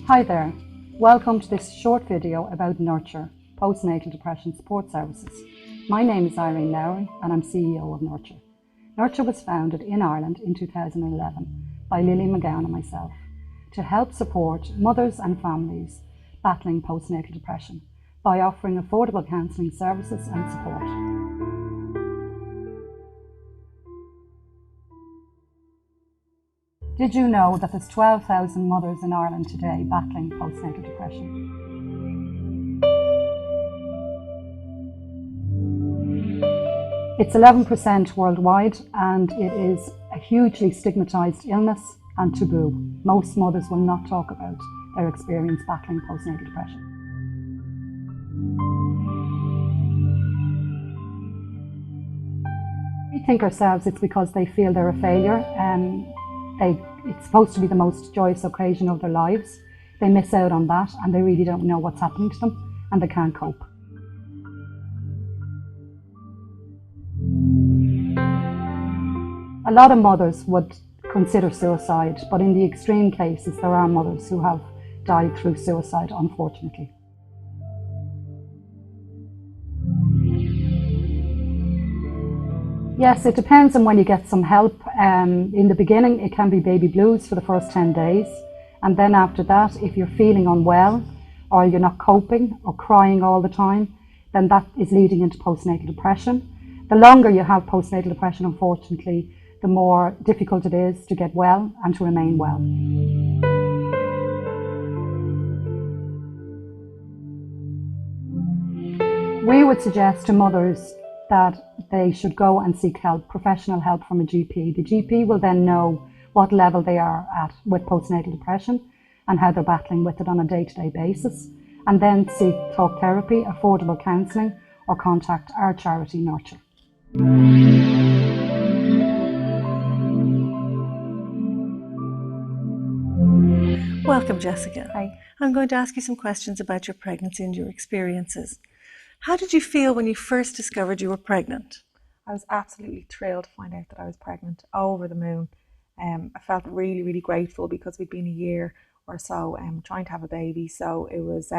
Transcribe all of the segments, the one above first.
Hi there, welcome to this short video about Nurture, postnatal depression support services. My name is irishdv and I'm CEO of Nurture. Nurture was founded in Ireland in 2011 by Lily McGowan and myself to help support mothers and families battling postnatal depression by offering affordable counselling services and support. Did you know that there's 12,000 mothers in Ireland today battling postnatal depression? It's 11% worldwide and it is a hugely stigmatised illness and taboo. Most mothers will not talk about their experience battling postnatal depression. We think ourselves it's because they feel they're a failure and it's supposed to be the most joyous occasion of their lives. They miss out on that and they really don't know what's happening to them and they can't cope. A lot of mothers would consider suicide, but in the extreme cases there are mothers who have died through suicide, unfortunately. Yes, it depends on when you get some help. In the beginning, it can be baby blues for the first 10 days. And then after that, if you're feeling unwell or you're not coping or crying all the time, then that is leading into postnatal depression. The longer you have postnatal depression, unfortunately, the more difficult it is to get well and to remain well. We would suggest to mothers that they should go and seek help, professional help from a GP. The GP will then know what level they are at with postnatal depression and how they're battling with it on a day-to-day basis, and then seek talk therapy, affordable counselling, or contact our charity Nurture. Welcome, Jessica. Hi. I'm going to ask you some questions about your pregnancy and your experiences. How did you feel when you first discovered you were pregnant? I was absolutely thrilled to find out that I was pregnant, over the moon. I felt really, really grateful because we'd been a year or so trying to have a baby. So it was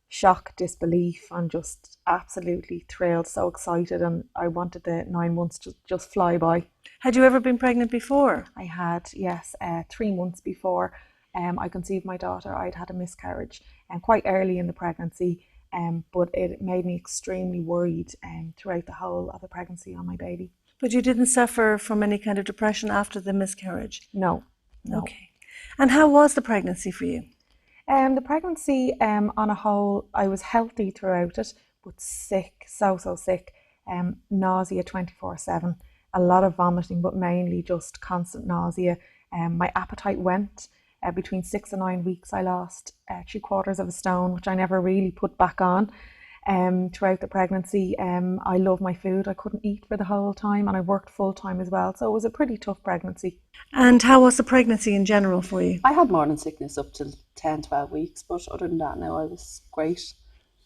shock, disbelief, and just absolutely thrilled, so excited. And I wanted the 9 months to just fly by. Had you ever been pregnant before? I had, yes, 3 months before I conceived my daughter, I'd had a miscarriage quite early in the pregnancy. But it made me extremely worried throughout the whole of the pregnancy on my baby. But you didn't suffer from any kind of depression after the miscarriage? No. Okay. And how was the pregnancy for you? The pregnancy on a whole, I was healthy throughout it, but sick, so sick. Nausea 24/7, a lot of vomiting, but mainly just constant nausea. My appetite went. Between 6 and 9 weeks, I lost 3/4 of a stone, which I never really put back on. Throughout the pregnancy, I love my food. I couldn't eat for the whole time, and I worked full time as well. So it was a pretty tough pregnancy. And how was the pregnancy in general for you? I had morning sickness up to 10, 12 weeks, but other than that, no, I was great.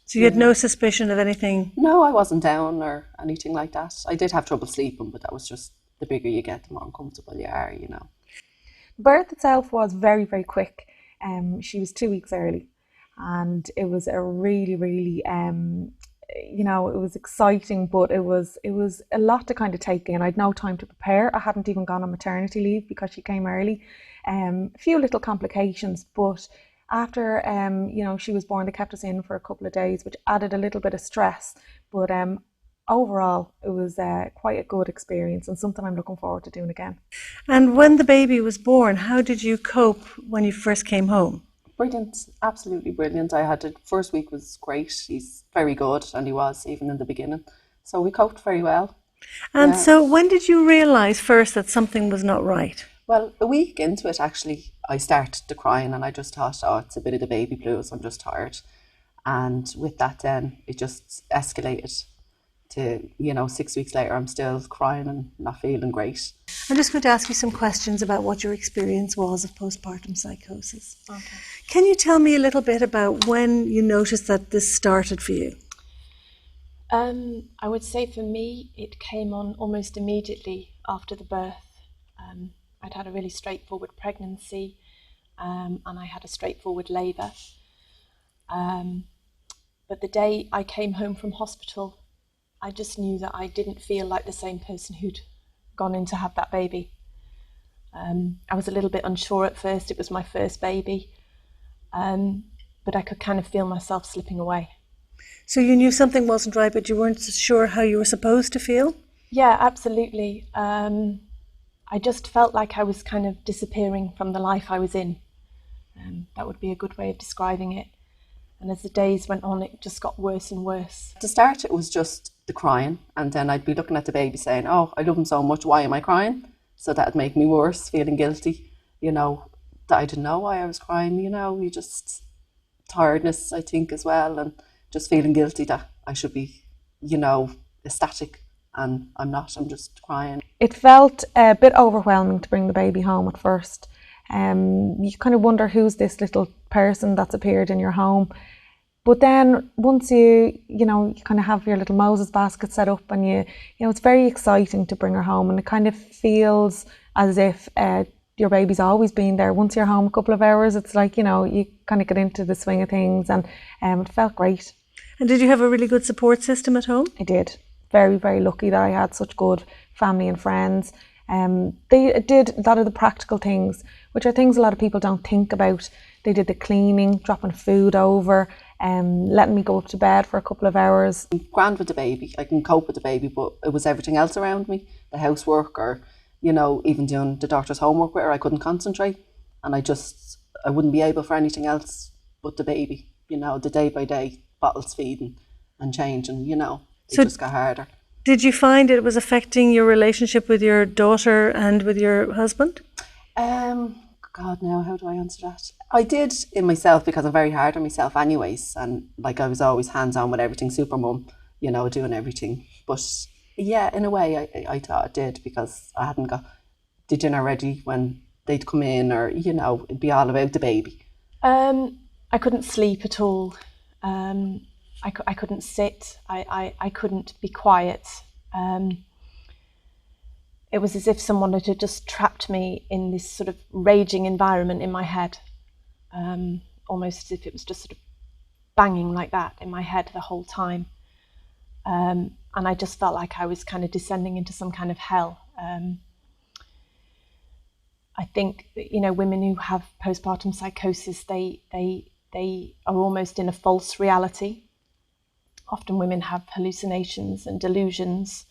So you had no suspicion of anything? No, I wasn't down or anything like that. I did have trouble sleeping, but that was just the bigger you get, the more uncomfortable you are, you know. Birth itself was very, very quick. She was 2 weeks early, and it was a really, really, it was exciting, but it was a lot to kind of take in. I had no time to prepare. I hadn't even gone on maternity leave because she came early. A few little complications, but after she was born, they kept us in for a couple of days, which added a little bit of stress. But overall, it was quite a good experience and something I'm looking forward to doing again. And when the baby was born, how did you cope when you first came home? Brilliant, absolutely brilliant. The first week was great. He's very good, and he was even in the beginning. So we coped very well. And so when did you realise first that something was not right? Well, a week into it, actually, I started to crying, and I just thought, it's a bit of the baby blues, I'm just tired. And with that then, it just escalated to, 6 weeks later, I'm still crying and not feeling great. I'm just going to ask you some questions about what your experience was of postpartum psychosis. Okay. Can you tell me a little bit about when you noticed that this started for you? I would say for me, it came on almost immediately after the birth. I'd had a really straightforward pregnancy, and I had a straightforward labour. But the day I came home from hospital, I just knew that I didn't feel like the same person who'd gone in to have that baby. I was a little bit unsure at first. It was my first baby, but I could kind of feel myself slipping away. So you knew something wasn't right, but you weren't sure how you were supposed to feel? Yeah, absolutely. I just felt like I was kind of disappearing from the life I was in. That would be a good way of describing it. And as the days went on, it just got worse and worse. To start, it was just the crying, and then I'd be looking at the baby saying, oh, I love him so much, why am I crying? So that'd make me worse, feeling guilty, that I didn't know why I was crying, you just, tiredness, I think, as well, and just feeling guilty that I should be, ecstatic, and I'm not, I'm just crying. It felt a bit overwhelming to bring the baby home at first. You kind of wonder who's this little person that's appeared in your home. But then once you kind of have your little Moses basket set up, and it's very exciting to bring her home, and it kind of feels as if your baby's always been there. Once you're home a couple of hours, it's like, you kind of get into the swing of things, and it felt great. And did you have a really good support system at home? I did. Very, very lucky that I had such good family and friends. They did a lot of the practical things, which are things a lot of people don't think about. They did the cleaning, dropping food over, letting me go up to bed for a couple of hours. I'm grand with the baby, I can cope with the baby, but it was everything else around me, the housework, or, even doing the doctor's homework with her, I couldn't concentrate, and I wouldn't be able for anything else but the baby, the day by day, bottles feeding and changing, it just got harder. Did you find it was affecting your relationship with your daughter and with your husband? God, now how do I answer that? I did in myself, because I'm very hard on myself anyways, and I was always hands-on with everything, super mum, doing everything. But yeah, in a way I thought it did, because I hadn't got the dinner ready when they'd come in, or it'd be all about the baby. I couldn't sleep at all. I couldn't sit. I couldn't be quiet. It was as if someone had just trapped me in this sort of raging environment in my head, almost as if it was just sort of banging like that in my head the whole time. And I just felt like I was kind of descending into some kind of hell. I think that, women who have postpartum psychosis, they are almost in a false reality. Often women have hallucinations and delusions,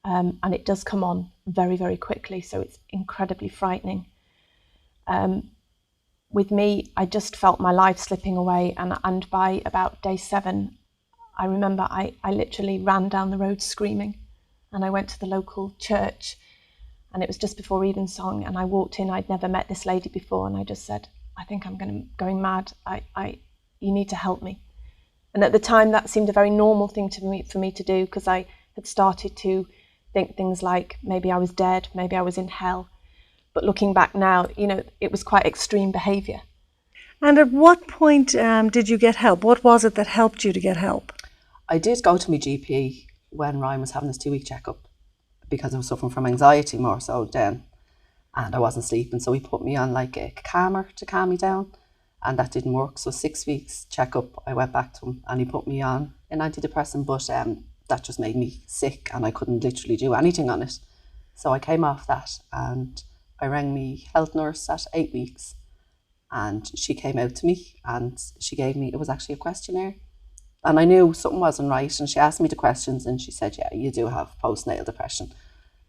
and it does come on very, very quickly, so it's incredibly frightening. With me, I just felt my life slipping away, and by about day 7, I remember I literally ran down the road screaming, and I went to the local church, and it was just before evensong, and I walked in. I'd never met this lady before, and I just said, I think I'm going mad. You need to help me. And at the time, that seemed a very normal thing for me to do, because I had started to think things like maybe I was dead, maybe I was in hell. But looking back now, it was quite extreme behaviour. And at what point did you get help? What was it that helped you to get help? I did go to my GP when Ryan was having his 2-week checkup, because I was suffering from anxiety more so then, and I wasn't sleeping. So he put me on like a calmer to calm me down, and that didn't work. So 6 weeks checkup, I went back to him, and he put me on an antidepressant, but that just made me sick, and I couldn't literally do anything on it. So I came off that, and I rang my health nurse at 8 weeks, and she came out to me, and she gave me, it was actually a questionnaire, and I knew something wasn't right, and she asked me the questions, and she said, yeah, you do have postnatal depression.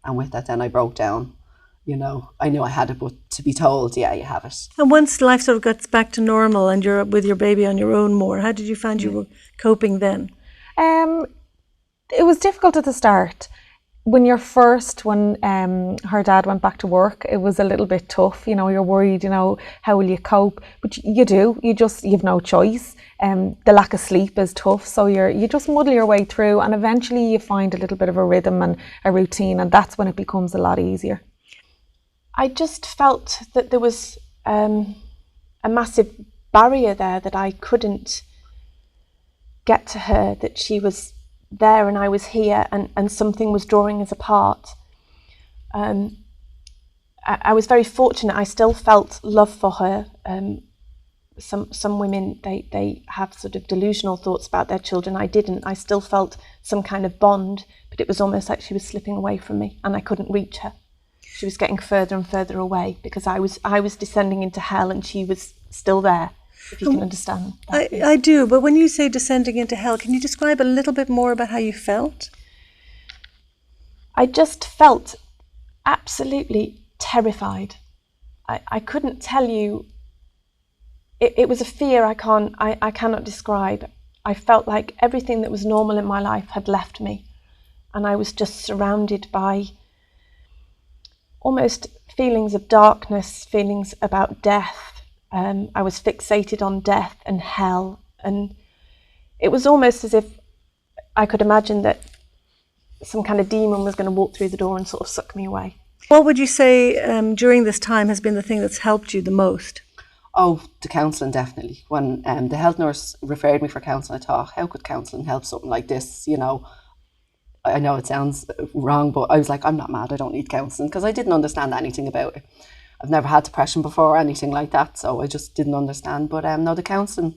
And with that, then I broke down. I knew I had it, but to be told, yeah, you have it. And once life sort of gets back to normal and you're with your baby on your own more, how did you find you were coping then? It was difficult at the start. When her dad went back to work, it was a little bit tough. You're worried, how will you cope? But you do. You've no choice. The lack of sleep is tough, so you just muddle your way through, and eventually you find a little bit of a rhythm and a routine, and that's when it becomes a lot easier. I just felt that there was a massive barrier there, that I couldn't get to her, that she was there and I was here, and something was drawing us apart. I was very fortunate. I still felt love for her. Some women, they have sort of delusional thoughts about their children. I didn't. I still felt some kind of bond, but it was almost like she was slipping away from me and I couldn't reach her. She was getting further and further away because I was descending into hell and she was still there, if you can understand that. I do, but when you say descending into hell, can you describe a little bit more about how you felt? I just felt absolutely terrified. I couldn't tell you. It was a fear I cannot describe. I felt like everything that was normal in my life had left me, and I was just surrounded by almost feelings of darkness, feelings about death. I was fixated on death and hell, and it was almost as if I could imagine that some kind of demon was going to walk through the door and sort of suck me away. What would you say during this time has been the thing that's helped you the most? Oh, the counselling, definitely. When the health nurse referred me for counselling, I thought, how could counselling help something like this? You know, I know it sounds wrong, but I was like, I'm not mad, I don't need counselling, because I didn't understand anything about it. I've never had depression before or anything like that, so I just didn't understand. But no, the counselling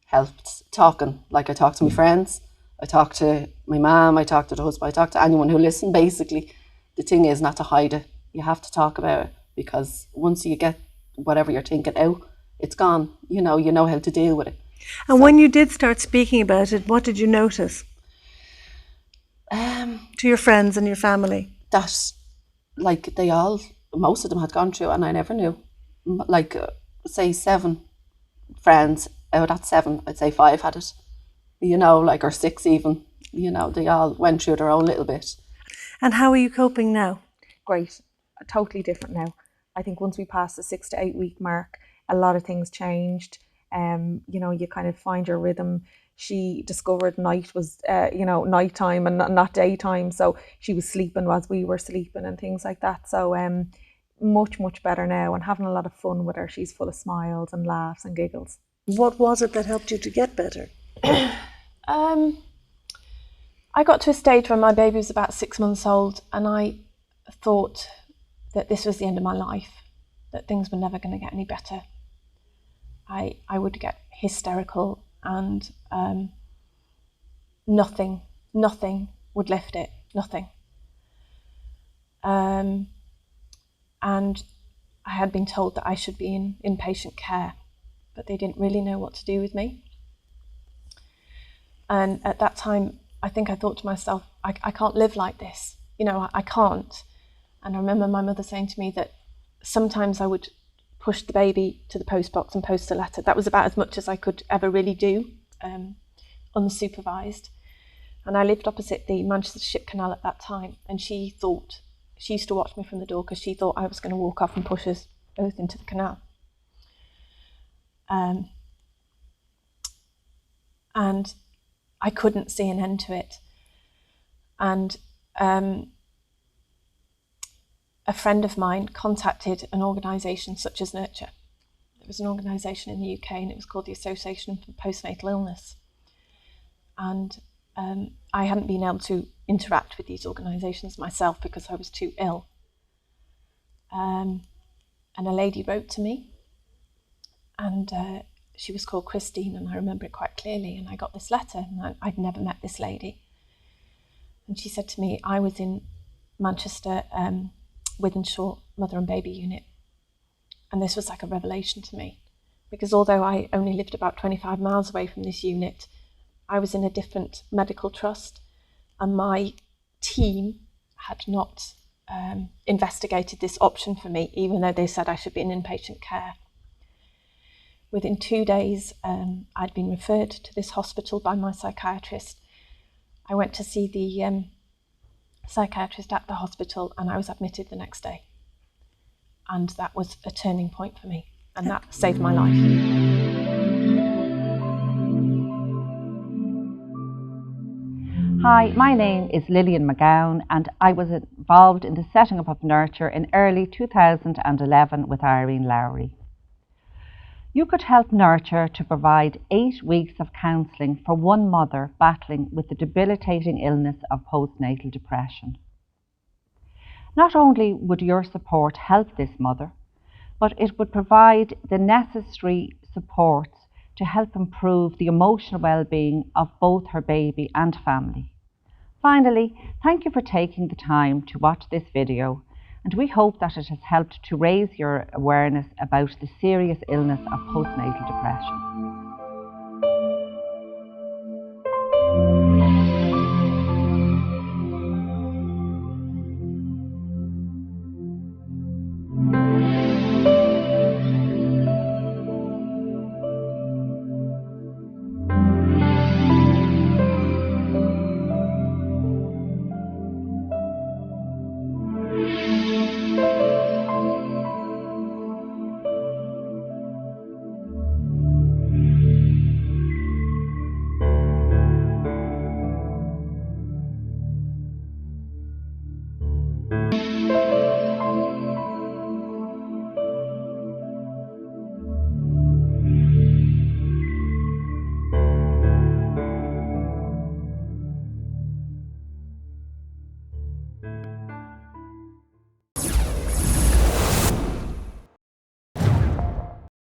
helped. Talking, like I talked to my friends, I talked to my mum, I talked to the husband, I talked to anyone who listened, basically. The thing is not to hide it. You have to talk about it, because once you get whatever you're thinking out, it's gone. You know how to deal with it. And when you did start speaking about it, what did you notice? To your friends and your family? That, like, most of them had gone through it and I never knew. Like, say 7 friends, out of that 7, I'd say 5 had it. You know, like, or 6 even. You know, they all went through their own little bit. And how are you coping now? Great, totally different now. I think once we passed the 6 to 8 week mark, a lot of things changed. You kind of find your rhythm. She discovered night was, nighttime and not daytime. So she was sleeping as we were sleeping and things like that. So much better now, and having a lot of fun with her. She's full of smiles and laughs and giggles. What was it that helped you to get better? I got to a stage when my baby was about 6 months old and I thought that this was the end of my life, that things were never going to get any better. I would get hysterical and nothing would lift it, nothing. And I had been told that I should be in inpatient care, but they didn't really know what to do with me. And at that time, I think I thought to myself, I can't live like this. I can't. And I remember my mother saying to me that sometimes I would push the baby to the post box and post a letter. That was about as much as I could ever really do, unsupervised. And I lived opposite the Manchester Ship Canal at that time, and she used to watch me from the door because she thought I was going to walk off and push us both into the canal. And I couldn't see an end to it. And a friend of mine contacted an organisation such as Nurture. It was an organisation in the UK and it was called the Association for Postnatal Illness. And I hadn't been able to interact with these organisations myself because I was too ill. And a lady wrote to me, and she was called Christine, and I remember it quite clearly. And I got this letter, and I'd never met this lady. And she said to me, I was in Manchester, Wythenshawe Mother and Baby Unit. And this was like a revelation to me, because although I only lived about 25 miles away from this unit, I was in a different medical trust, and my team had not investigated this option for me, even though they said I should be in inpatient care. Within 2 days, I'd been referred to this hospital by my psychiatrist. I went to see the psychiatrist at the hospital, and I was admitted the next day. And that was a turning point for me, and that saved my life. Hi, my name is Lillian McGowan, and I was involved in the setting up of Nurture in early 2011 with Irene Lowry. You could help Nurture to provide 8 weeks of counselling for one mother battling with the debilitating illness of postnatal depression. Not only would your support help this mother, but it would provide the necessary supports to help improve the emotional well-being of both her baby and family. Finally, thank you for taking the time to watch this video, and we hope that it has helped to raise your awareness about the serious illness of postnatal depression.